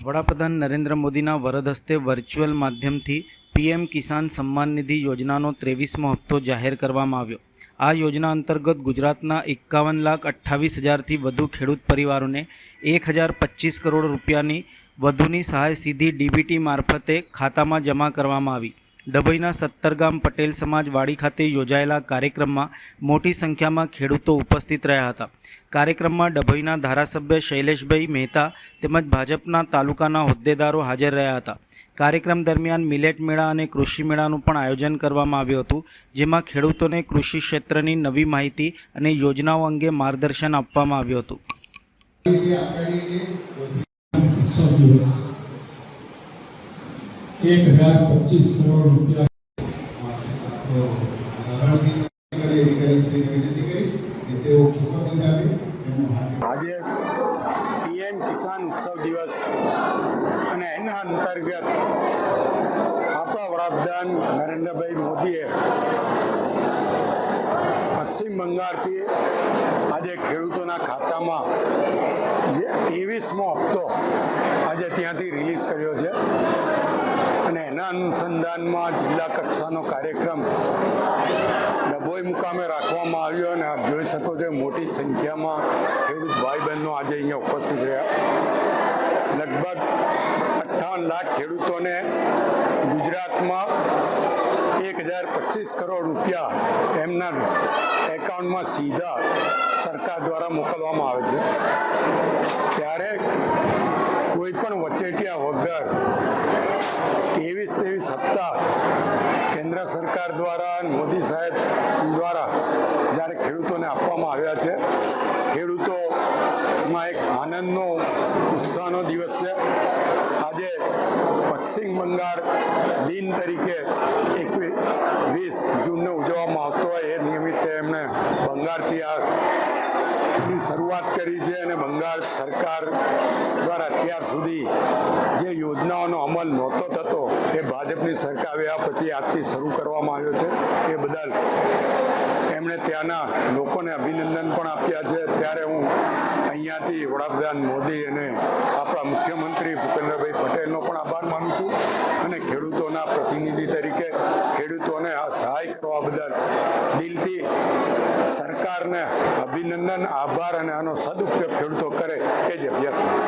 વડાપ્રધાન નરેન્દ્ર મોદીના વરદ હસ્તે વર્ચ્યુઅલ માધ્યમથી પીએમ કિસાન સન્માન નિધિ યોજનાનો 23મો હપ્તો જાહેર કરવામાં આવ્યો। આ યોજના અંતર્ગત ગુજરાતના 51,28,000થી વધુ ખેડૂત પરિવારોને 1,025 કરોડ રૂપિયાની વધુની સહાય સીધી ડીબીટી મારફતે ખાતામાં જમા કરવામાં આવી। ડભોઈના 17 ગામ પટેલ સમાજ વાડી ખાતે યોજાયેલા કાર્યક્રમમાં મોટી સંખ્યામાં ખેડૂતો ઉપસ્થિત રહ્યા હતા। કાર્યક્રમમાં ડભોઈના ધારાસભ્ય શૈલેષભાઈ મહેતા તેમજ ભાજપના તાલુકાના હોદ્દેદારો હાજર રહ્યા હતા। કાર્યક્રમ દરમિયાન મિલેટ મેળા અને કૃષિ મેળાનું પણ આયોજન કરવામાં આવ્યું હતું, જેમાં ખેડૂતોને કૃષિ ક્ષેત્રની નવી માહિતી અને યોજનાઓ અંગે માર્ગદર્શન આપવામાં આવ્યું હતું। 1,025 करोड़ रुपया आज पीएम किसान उत्सव दिवस અને એના અંતર્ગત આપણા વડાપ્રધાન નરેન્દ્રભાઈ મોદીએ પશ્ચિમ બંગાળથી આજે ખેડૂતોના ખાતામાં 23મો હપ્તો આજે ત્યાંથી રિલીઝ કર્યો છે અને એના અનુસંધાનમાં જિલ્લા કક્ષાનો કાર્યક્રમ ડભોઈ મુકામે રાખવામાં આવ્યો અને આપ જોઈ શકો છો મોટી સંખ્યામાં ખેડૂત ભાઈ બહેનો આજે અહીંયા ઉપસ્થિત રહ્યા। લગભગ 58 લાખ ખેડૂતોને ગુજરાતમાં 1,025 કરોડ રૂપિયા એમના એકાઉન્ટમાં સીધા સરકાર દ્વારા મોકલવામાં આવે છે। ત્યારે કોઈ પણ વચેટિયા વગર 23 હપ્તા કેન્દ્ર સરકાર દ્વારા મોદી સાહેબ દ્વારા જ્યારે ખેડૂતોને આપવામાં આવ્યા છે, ખેડૂતોમાં એક આનંદનો ઉત્સાહનો દિવસ છે। આજે પશ્ચિમ બંગાળ દિન તરીકે 21 જૂનને ઉજવવામાં આવતો હોય એ નિમિત્તે એમણે બંગાળથી ની શરૂઆત કરી છે અને બંગાળ સરકાર દ્વારા અત્યાર સુધી જે યોજનાઓનો અમલ નહોતો થતો એ ભાજપની સરકાર આવ્યા પછી આજથી શરૂ કરવામાં આવ્યો છે। એ બદલ એમણે ત્યાંના લોકોને અભિનંદન પણ આપ્યા છે। ત્યારે હું અહીંયાથી વડાપ્રધાન મોદી અને આપણા મુખ્યમંત્રી ભૂપેન્દ્રભાઈ પટેલનો પણ આભાર માનું છું અને ખેડૂતોના પ્રતિનિધિ તરીકે ખેડૂતોને આ સહાય કરવા બદલ દિલથી સરકારને અભિનંદન, આભાર અને આનો સદુપયોગ ખેડૂતો કરે એ જ અભ્યર્થના।